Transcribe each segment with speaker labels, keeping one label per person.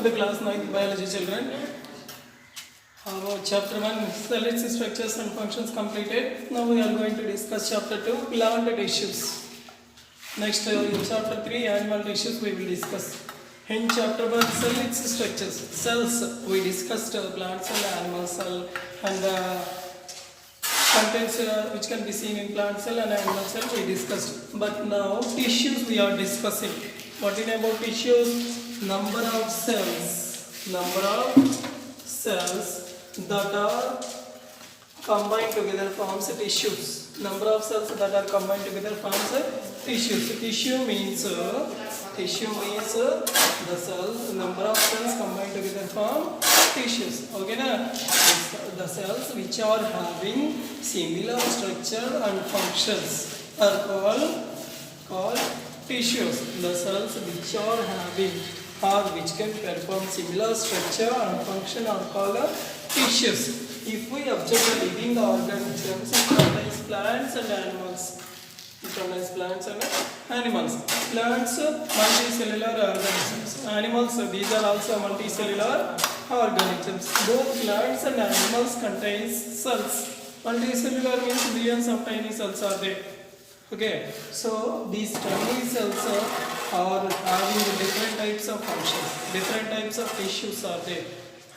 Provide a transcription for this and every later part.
Speaker 1: of the class 9th biology children. Chapter 1 cell its structures and functions completed. Now we are going to discuss chapter 2 plant tissues. Next in chapter 3 animal tissues we will discuss. In chapter 1 cell its structures, cells we discussed plants and animal cell and contents which can be seen in plant cell and animal cell we discussed. But now tissues we are discussing. What is about tissues? Number of cells that are combined together forms tissues. Number of cells that are combined together forms tissues. Tissue means the cells. Number of cells combined together form tissues. Okay, na? The cells which are having similar structure and functions are called tissues. The cells which are having or which can perform similar structure and function are called tissues. If we observe the living organisms, it contains plants and animals. Plants, multicellular organisms. Animals, these are also multicellular organisms. Both plants and animals contain cells. Multicellular means billions of tiny cells are there. Okay, so these tiny cells are having different types of functions, different types of tissues are there.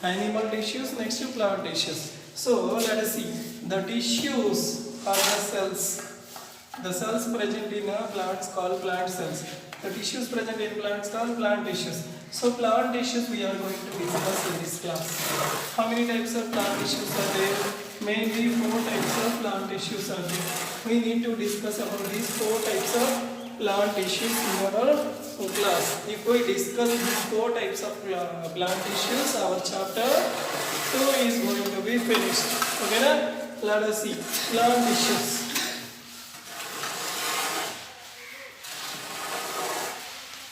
Speaker 1: Animal tissues, next to plant tissues. So let us see. The tissues are the cells. The cells present in plants called plant cells. The tissues present in plants called plant tissues. So plant tissues we are going to discuss in this class. How many types of plant tissues are there? Mainly 4 types of plant tissues are there. We need to discuss about these 4 types of plant tissues in our class. If we discuss these 4 types of plant tissues, our chapter 2 is going to be finished. Okay, na? Let us see plant tissues.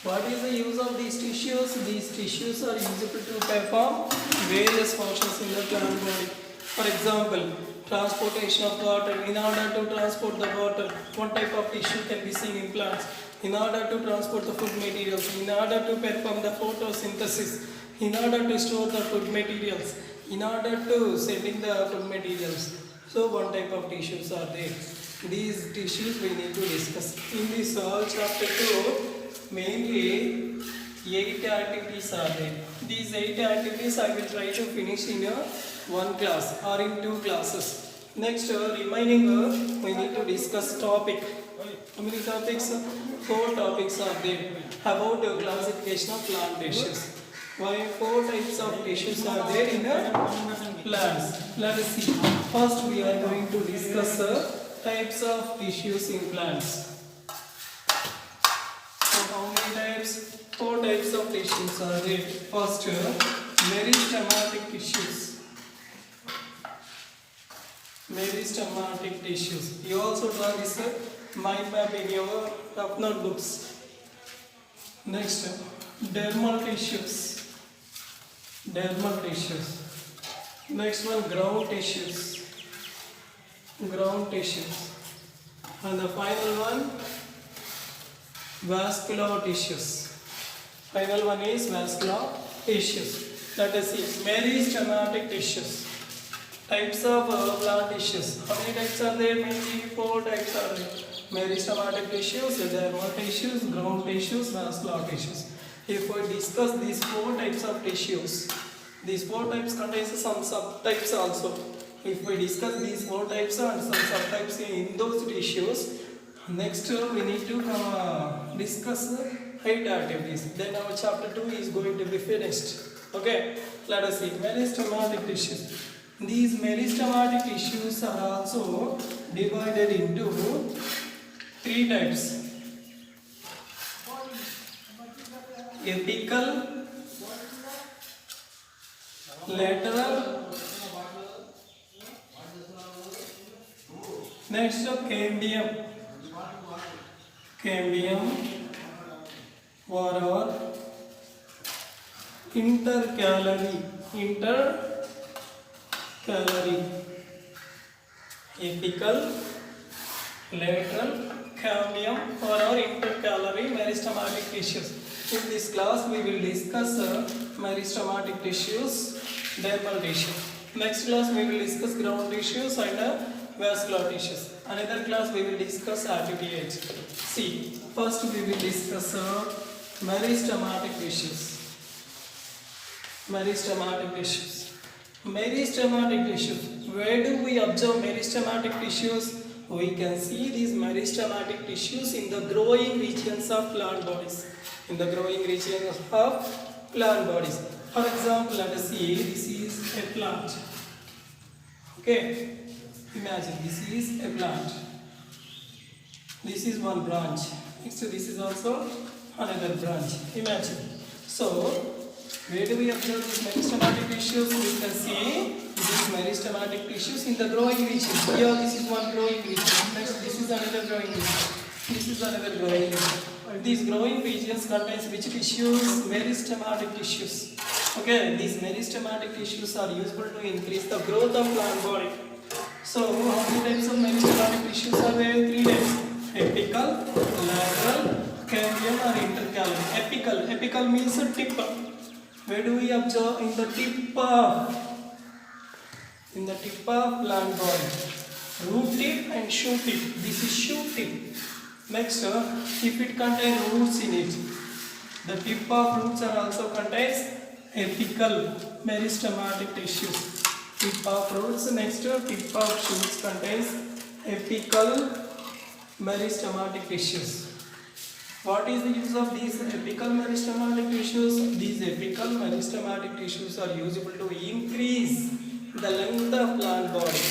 Speaker 1: What is the use of these tissues? These tissues are used to perform various functions in the plant body. For example, transportation of water. In order to transport the water, one type of tissue can be seen in plants. In order to transport the food materials, in order to perform the photosynthesis, in order to store the food materials, in order to sending the food materials. So one type of tissues are there. These tissues we need to discuss. In this chapter 2, mainly 8 activities are there. These 8 activities I will try to finish in one class or in 2 classes. Next remaining we need to discuss topic. How many topics? 4 topics are there about classification of plant tissues. Why 4 types of tissues are there in plants? Let us see. First we are going to discuss types of tissues in plants. How many types? 4 types of tissues are there. First, meristematic tissues. Meristematic tissues. You also draw this mind map in your tough notebooks. Next, dermal tissues. Dermal tissues. Next one, ground tissues. Ground tissues. And the final one, vascular tissues. Final one is vascular tissues. Let us see. Meristematic tissues. Types of plant tissues. How many types are there? Mainly 4 types are there. Meristematic tissues, dermal tissues, ground tissues, vascular tissues. If we discuss these 4 types of tissues, these 4 types contain some subtypes also. If we discuss these 4 types and some subtypes in those tissues, next we need to discuss 8 activities. Then our chapter 2 is going to be finished. Okay, let us see. Meristematic tissues. These meristematic tissues are also divided into 3 types. Apical, lateral, next cambium. Cambium or intercalary. Apical, lateral, cambium or intercalary meristematic tissues. In this class, we will discuss meristematic tissues, dermal tissue. Next class, we will discuss ground tissues and vascular tissues. Another class, we will discuss RTTH. See, first we will discuss meristematic tissues. Meristematic tissues. Meristematic tissues. Where do we observe meristematic tissues? We can see these meristematic tissues in the growing regions of plant bodies. In the growing regions of plant bodies. For example, let us see, this is a plant. Okay, imagine this is a plant. This is one branch. So this is also another branch. Imagine. So, where do we observe these meristematic tissues? We can see these meristematic tissues in the growing region. Here, this is one growing region. Next, this is another growing region. This is another growing region. These growing regions contains which tissues? Meristematic tissues. Okay, these meristematic tissues are useful to increase the growth of plant body. So, how many types of meristematic tissues are there? 3 types. Apical, lateral, cambium or intercalary. Apical means a tip. Where do we observe? In the tip of plant body. Root tip and shoot tip. This is shoot tip. Next, if it contains roots in it, the tip of roots are also contains apical meristematic tissues. Tip of roots. Next, tip of shoots contains apical meristematic tissues. What is the use of these apical meristematic tissues? These apical meristematic tissues are usable to increase the length of plant body.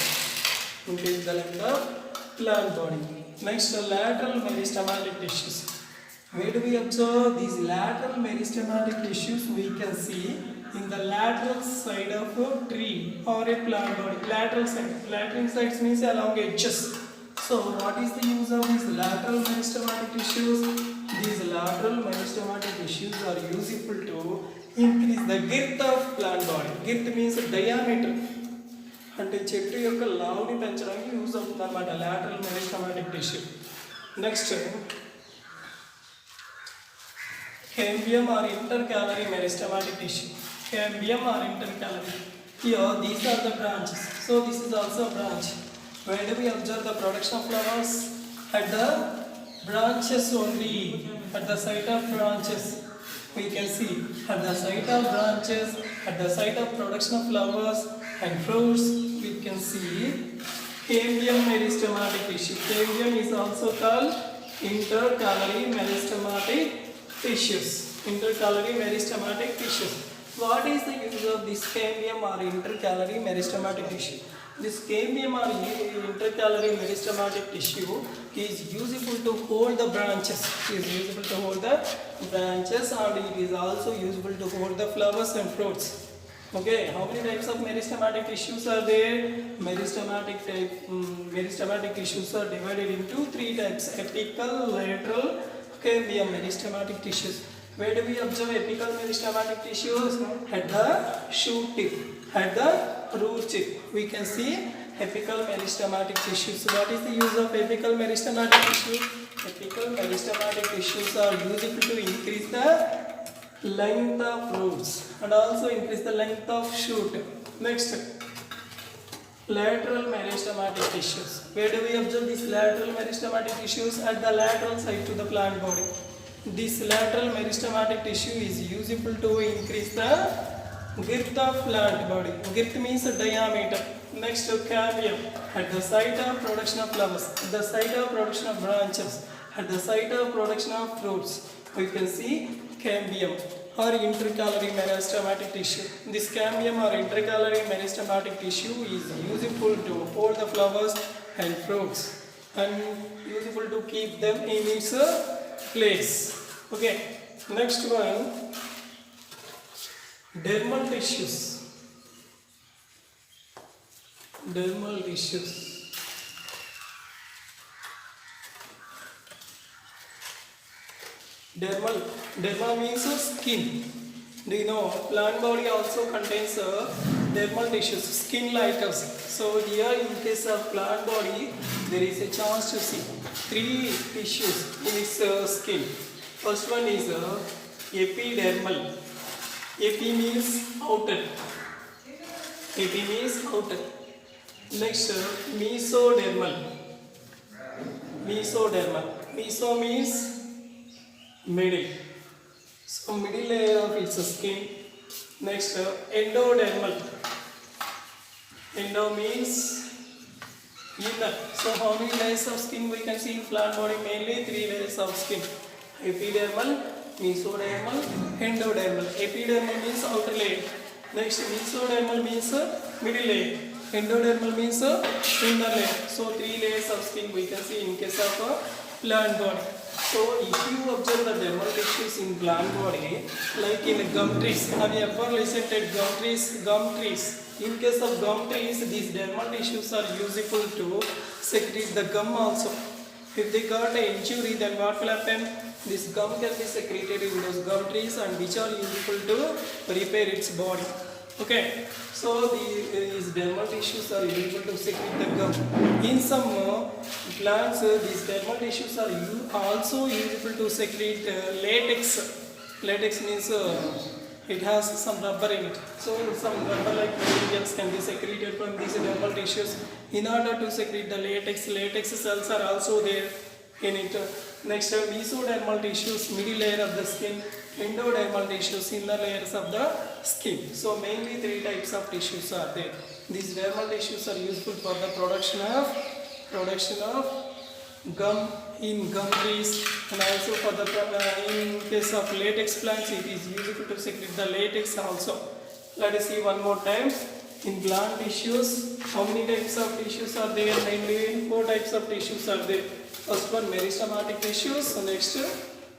Speaker 1: Increase the length of plant body. Next, lateral meristematic tissues. Where do we observe these lateral meristematic tissues? We can see in the lateral side of a tree or a plant body. Lateral side. Lateral sides means along edges. So, what is the use of these lateral meristematic tissues? These lateral meristematic tissues are useful to increase the girth of plant body. Girth means diameter. అంటే చెట్టు యొక్క లావుని పెంచడానికి use అవుతుంది అన్నమాట lateral meristematic tissue. Next, cambium or intercalary meristematic tissue. Cambium or intercalary. Here, these are the branches. So, this is also a branch. Where do we observe the production of flowers? At the branches only. At the site of branches. We can see at the site of branches, at the site of production of flowers and fruits, we can see cambium meristematic tissue. Cambium is also called intercalary meristematic tissues. Intercalary meristematic tissues. What is the use of this cambium or intercalary meristematic tissue? This cambium or intercalary meristematic tissue is useful to hold the branches. It is useful to hold the branches and it is also useful to hold the flowers and fruits. Okay, how many types of meristematic tissues are there? Meristematic tissues are divided into 3 types: apical, lateral, cambium meristematic tissues. Where do we observe apical meristematic tissues? At the shoot tip, at the root tip. We can see apical meristematic tissues. What is the use of apical meristematic tissues? Apical meristematic tissues are useful to increase the length of roots and also increase the length of shoot. Next, lateral meristematic tissues. Where do we observe these lateral meristematic tissues? At the lateral side to the plant body. This lateral meristematic tissue is useful to increase the girth of plant body. Girth means diameter. Next, cambium. At the site of production of flowers, at the site of production of branches, at the site of production of fruits, we can see cambium or intercalary meristematic tissue. This cambium or intercalary meristematic tissue is useful to hold the flowers and fruits and useful to keep them in its place. Okay, next one, dermal tissues. Dermal tissues. Dermal means skin. Do you know plant body also contains dermal tissues, skin like us. So here in case of plant body, there is a chance to see 3 tissues in its skin. First one is epidermal. Epi means outer. Epi means outer. Next, mesodermal. Mesodermal. Meso means middle. So middle layer of its skin. Next, endodermal. Endo means inner. So how many layers of skin we can see in plant body? Mainly 3 layers of skin: epidermal, mesodermal, endodermal. Epidermal means outer layer. Next, mesodermal means middle layer. Endodermal means inner layer. So 3 layers of skin we can see in case of plant body. So if you observe the dermal tissues in plant body, like in gum trees, have you ever listened to gum trees? Gum trees. In case of gum trees, these dermal tissues are useful to secrete the gum also. If they got an injury, then what will happen? This gum can be secreted in those gum trees, and which are useful to repair its body. Okay, so these dermal tissues are useful to secrete the gum. In some plants, these dermal tissues are also useful to secrete latex. Latex means it has some rubber in it. So some rubber-like materials can be secreted from these dermal tissues. In order to secrete the latex, latex cells are also there in it. Next, mesodermal tissues, middle layer of the skin. Endodermal tissues, inner layers of the skin. So mainly 3 types of tissues are there. These dermal tissues are useful for the production of gum in gum trees, and also for the in case of latex plants, it is useful to secrete the latex also. Let us see one more time. In plant tissues, how many types of tissues are there? Mainly 4 types of tissues are there. First one, meristematic tissues. Next,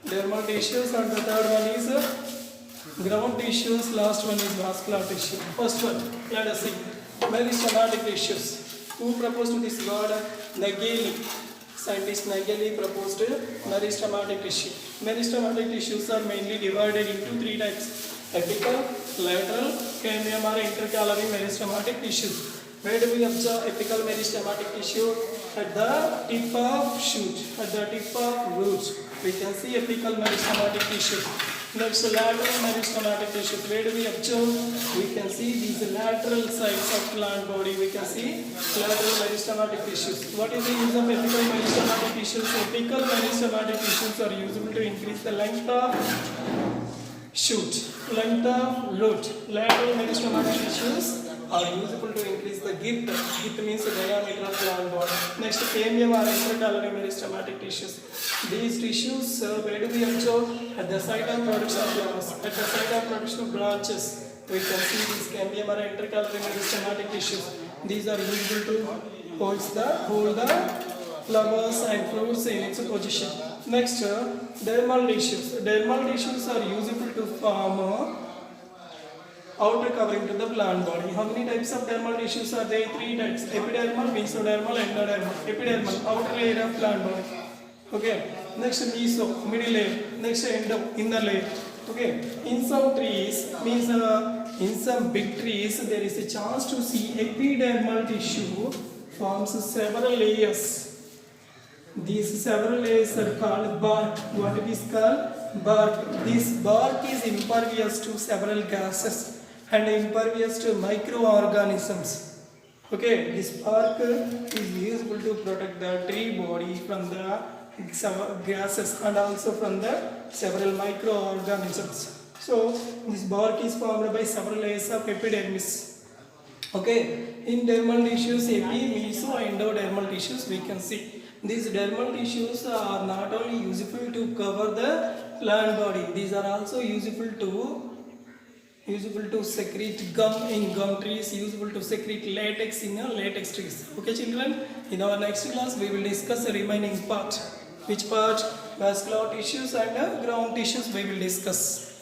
Speaker 1: dermal tissues, and the third one is ground tissues. Last one is vascular tissue. First one, let us see. Meristematic tissues. Who proposed this word? Nageli. Scientist Nageli proposed meristematic tissue. Meristematic tissues are mainly divided into 3 types: apical, lateral, cambium or intercalary meristematic tissues. Where do we observe apical meristematic tissue? At the tip of shoot, at the tip of roots, we can see apical meristematic tissue. Next, lateral meristematic tissue. Where do we observe? We can see these lateral sides of plant body. We can see lateral meristematic tissues. What is the use of apical meristematic tissues? Apical meristematic tissues are useful to increase the length of shoot, length of root. Lateral meristematic tissues are useful to increase the girth. Girth means the diameter of plant body. Next, cambium or intercalary meristematic tissues. These tissues, where do we observe? At the site of production of flowers, at the site of production of branches, we can see these cambium or intercalary meristematic tissues. These are useful to hold the flowers and fruits in its position. Next, dermal tissues. Dermal tissues are useful to form outer covering to the plant body. How many types of dermal tissues are there? 3 types: epidermal, mesodermal, endodermal. Epidermal, outer layer of plant body. Okay. Next, meso, middle layer. Next, endo, inner layer. Okay. In some trees, means in some big trees, there is a chance to see epidermal tissue forms several layers. These several layers are called bark. What it is called? Bark. This bark is impervious to several gases and impervious to microorganisms. Okay, this bark is useful to protect the tree body from the gases and also from the several microorganisms. So this bark is formed by several layers of epidermis. Okay, in dermal tissues, epi, meso, endodermal tissues, we can see these dermal tissues are not only useful to cover the plant body, these are also useful to secrete gum in gum trees, useful to secrete latex in latex trees. Okay children, in our next class we will discuss the remaining part. Which part? Vascular tissues and ground tissues we will discuss.